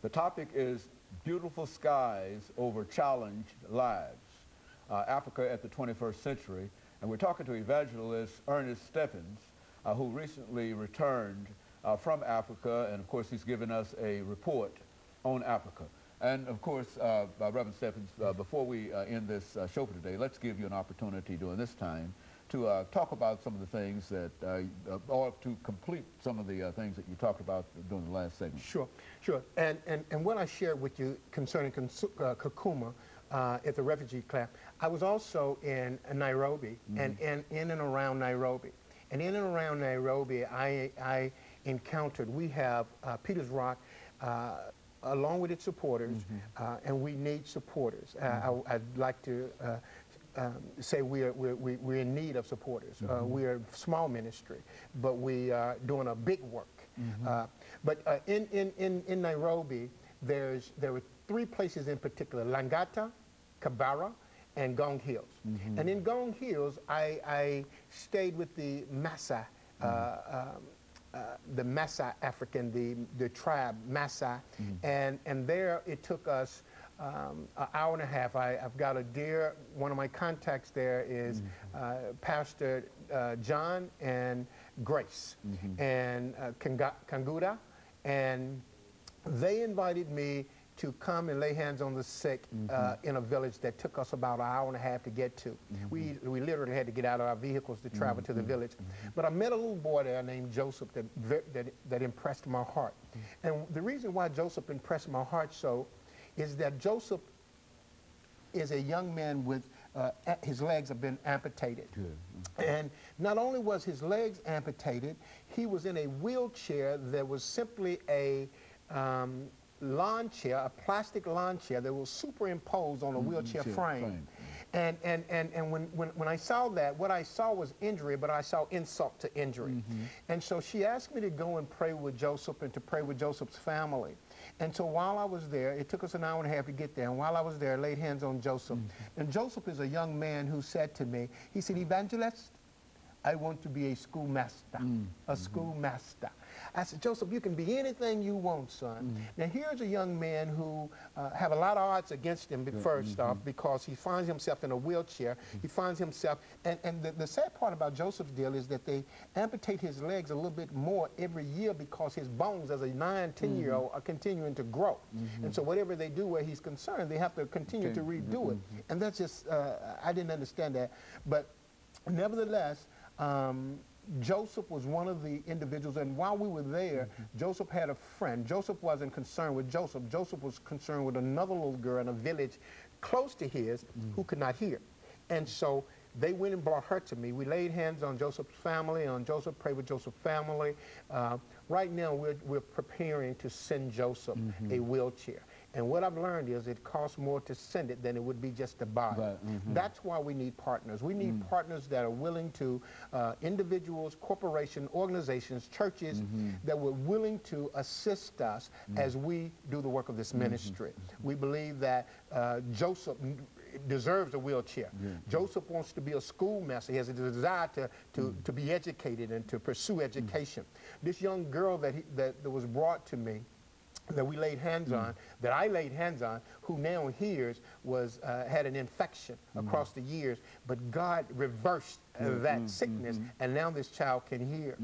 The topic is Beautiful Skies Over Challenged Lives, Africa at the 21st Century. And we're talking to evangelist EStephens4, who recently returned from Africa, and of course he's given us a report on Africa. And of course, Reverend Stephens, before we end this show for today, let's give you an opportunity during this time to talk about some of the things that, or to complete some of the things that you talked about during the last segment. Sure, sure. And what I shared with you concerning Kakuma at the refugee camp, I was also in Nairobi, and in and around Nairobi. And in and around Nairobi, I encountered, we have Peters Rock, along with its supporters, and we need supporters. I'd like to say we're in need of supporters. We are a small ministry, but we are doing a big work. But in Nairobi, there were 3 places in particular: Langata, Kibera, and Gong Hills. And in Gong Hills, I stayed with the Massa, African, the tribe Massa, and there it took us an hour and a half. I've got a dear, one of my contacts there is Pastor John and Grace and Kanguda, and they invited me to come and lay hands on the sick in a village that took us about an hour and a half to get to. We literally had to get out of our vehicles to travel to the village. But I met a little boy there named Joseph that impressed my heart. And the reason why Joseph impressed my heart so is that Joseph is a young man with, his legs have been amputated. And not only was his legs amputated, he was in a wheelchair that was simply a lawn chair, a plastic lawn chair that was superimposed on a wheelchair frame. And when I saw that, what I saw was injury, but I saw insult to injury. And so she asked me to go and pray with Joseph and to pray with Joseph's family. And so while I was there, it took us an hour and a half to get there, and while I was there, I laid hands on Joseph. And Joseph is a young man who said to me, he said, "Evangelist, I want to be a schoolmaster, a schoolmaster." I said, "Joseph, you can be anything you want, son." Now, here's a young man who have a lot of odds against him, first off, because he finds himself in a wheelchair. He finds himself, and the sad part about Joseph's deal is that they amputate his legs a little bit more every year because his bones as a 9, 10-year-old are continuing to grow. And so whatever they do where he's concerned, they have to continue to redo it. And that's just, I didn't understand that. But nevertheless, Joseph was one of the individuals, and while we were there, Joseph had a friend. Joseph wasn't concerned with Joseph. Joseph was concerned with another little girl in a village close to his who could not hear. And so they went and brought her to me. We laid hands on Joseph's family, on Joseph, prayed with Joseph's family. Right now, we're preparing to send Joseph a wheelchair. And what I've learned is it costs more to send it than it would be just to buy it. That's why we need partners. We need partners that are willing to, individuals, corporations, organizations, churches, that were willing to assist us as we do the work of this ministry. We believe that Joseph deserves a wheelchair. Joseph wants to be a schoolmaster. He has a desire to be educated and to pursue education. This young girl that was brought to me, that we laid hands on, that I laid hands on, who now hears, had an infection across the years, but God reversed that sickness, and now this child can hear.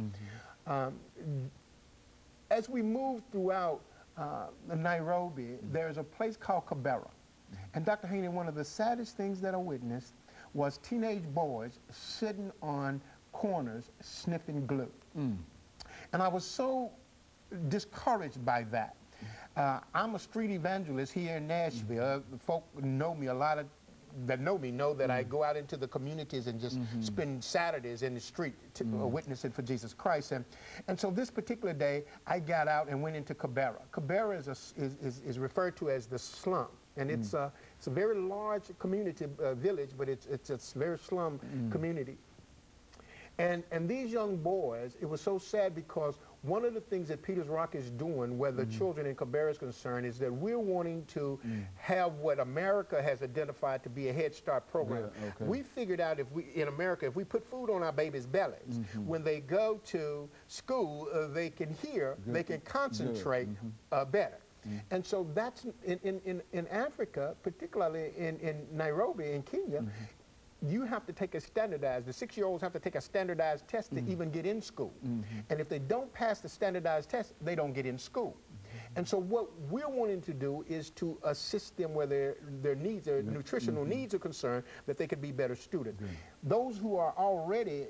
As we move throughout Nairobi, there's a place called Kibera. And Dr. Haney, one of the saddest things that I witnessed was teenage boys sitting on corners sniffing glue. And I was so discouraged by that. I'm a street evangelist here in Nashville. Folk know me, a lot of that know me know that I go out into the communities and just spend Saturdays in the street witnessing for Jesus Christ. And so this particular day, I got out and went into Kibera. Kibera is referred to as the slum. And it's a very large community village, but it's a very slum community. And these young boys, it was so sad because one of the things that Peters Rock is doing, where the children in Kibera is concerned, is that we're wanting to have what America has identified to be a Head Start program. We figured out in America, if we put food on our babies' bellies, when they go to school, they can hear, they can concentrate better. And so that's in Africa, particularly in Nairobi, in Kenya, you have to take a standardized, the 6-year-olds have to take a standardized test to even get in school. And if they don't pass the standardized test, they don't get in school. And so what we're wanting to do is to assist them where their needs, their nutritional needs are concerned, that they could be better students. Those who are already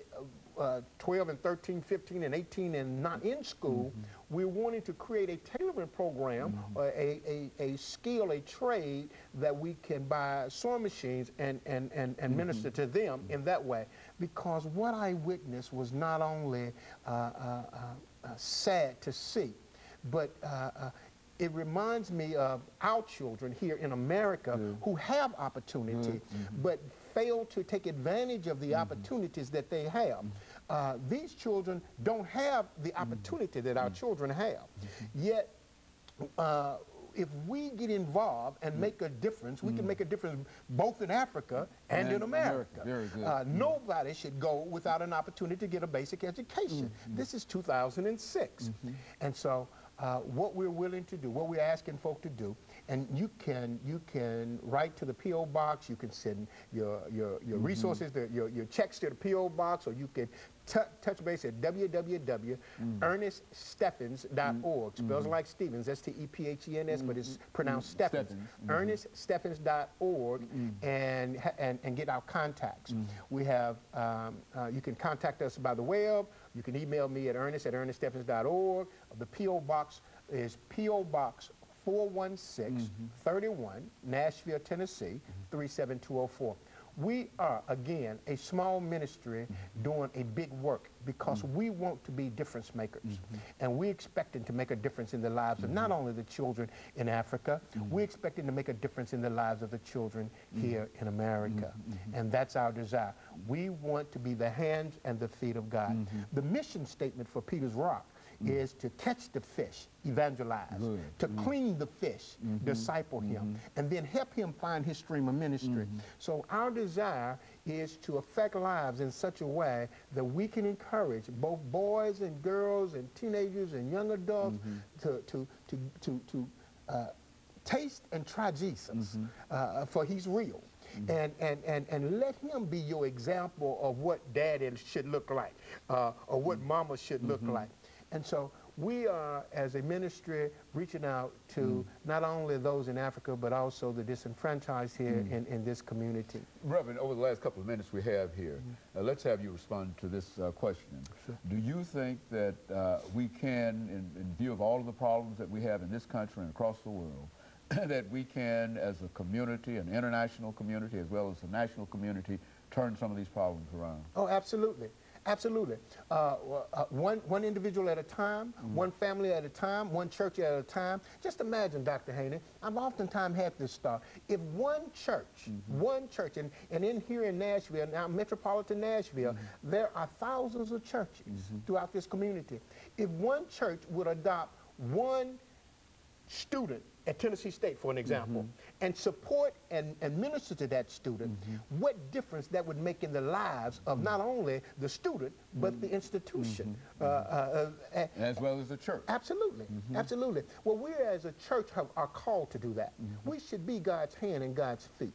12 and 13, 15 and 18 and not in school, we're wanting to create a tailoring program, a skill, a trade that we can buy sewing machines and minister to them in that way. Because what I witnessed was not only sad to see, but it reminds me of our children here in America who have opportunity but fail to take advantage of the opportunities that they have. These children don't have the opportunity that our children have. Yet, if we get involved and make a difference, we can make a difference both in Africa and in America. Very good. Nobody should go without an opportunity to get a basic education. This is 2006. And so what we're willing to do, what we're asking folk to do, and you can write to the P.O. Box, you can send your resources, your checks to the P.O. Box, or you can touch base at www.EarnestStephens.org. Spells like Stevens, S-T-E-P-H-E-N-S, but it's pronounced Stephens. EarnestStephens.org, and get our contacts. We have, you can contact us by the web. You can email me at ernest@ErnestStephens.org. The P.O. Box is P.O. Box 41631, Nashville, Tennessee, 37204. We are, again, a small ministry doing a big work because we want to be difference makers. And we're expecting to make a difference in the lives of not only the children in Africa, we're expecting to make a difference in the lives of the children here in America. And that's our desire. We want to be the hands and the feet of God. The mission statement for Peter's Rock is to catch the fish, evangelize, to clean the fish, disciple him, and then help him find his stream of ministry. So our desire is to affect lives in such a way that we can encourage both boys and girls and teenagers and young adults to taste and try Jesus, for he's real. And let him be your example of what daddy should look like, or what mama should look like. And so we are, as a ministry, reaching out to not only those in Africa, but also the disenfranchised here in this community. Reverend, over the last couple of minutes we have here, let's have you respond to this question. Sure. Do you think that we can, in view of all of the problems that we have in this country and across the world, that we can, as a community, an international community, as well as a national community, turn some of these problems around? Oh, absolutely. Absolutely. One individual at a time, one family at a time, one church at a time. Just imagine, Dr. Haney, I've oftentimes had this thought. If one church, and in here in Nashville, now metropolitan Nashville, there are thousands of churches throughout this community. If one church would adopt one student at Tennessee State, for an example, and support and minister to that student, what difference that would make in the lives of not only the student, but the institution. As well as the church. Absolutely, absolutely. Well, we as a church are called to do that. We should be God's hand and God's feet,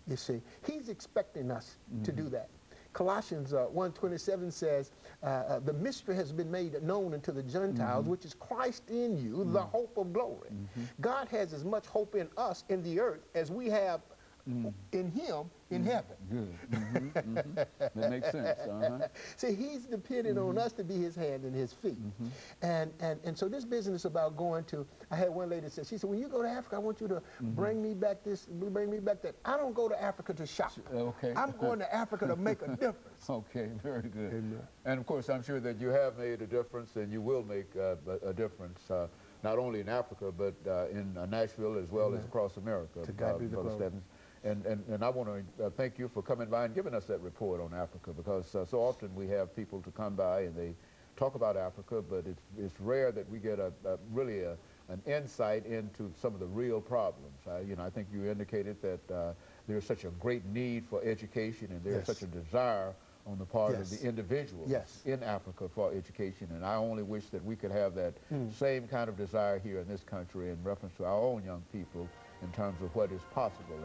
you see. He's expecting us to do that. Colossians 1:27 says, the mystery has been made known unto the Gentiles, which is Christ in you, the hope of glory. God has as much hope in us in the earth as we have in him in heaven. Good. That makes sense. See, he's dependent on us to be his hand and his feet. And so this business about going to, I had one lady say, she said, when you go to Africa, I want you to bring me back this, bring me back that. I don't go to Africa to shop. Okay. I'm going to Africa to make a difference. Okay, very good. And of course, I'm sure that you have made a difference and you will make a difference, not only in Africa, but in Nashville as well as across America. To God be the glory. And I want to thank you for coming by and giving us that report on Africa, because so often we have people to come by and they talk about Africa, but it's rare that we get really an insight into some of the real problems. I think you indicated that there's such a great need for education, and there's such a desire on the part Yes. of the individuals Yes. in Africa for education. And I only wish that we could have that same kind of desire here in this country in reference to our own young people in terms of what is possible.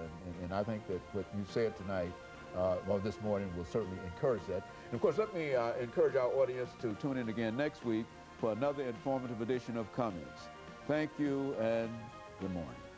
And I think that what you said tonight, well, this morning, will certainly encourage that. And of course, let me encourage our audience to tune in again next week for another informative edition of Comments. Thank you and good morning.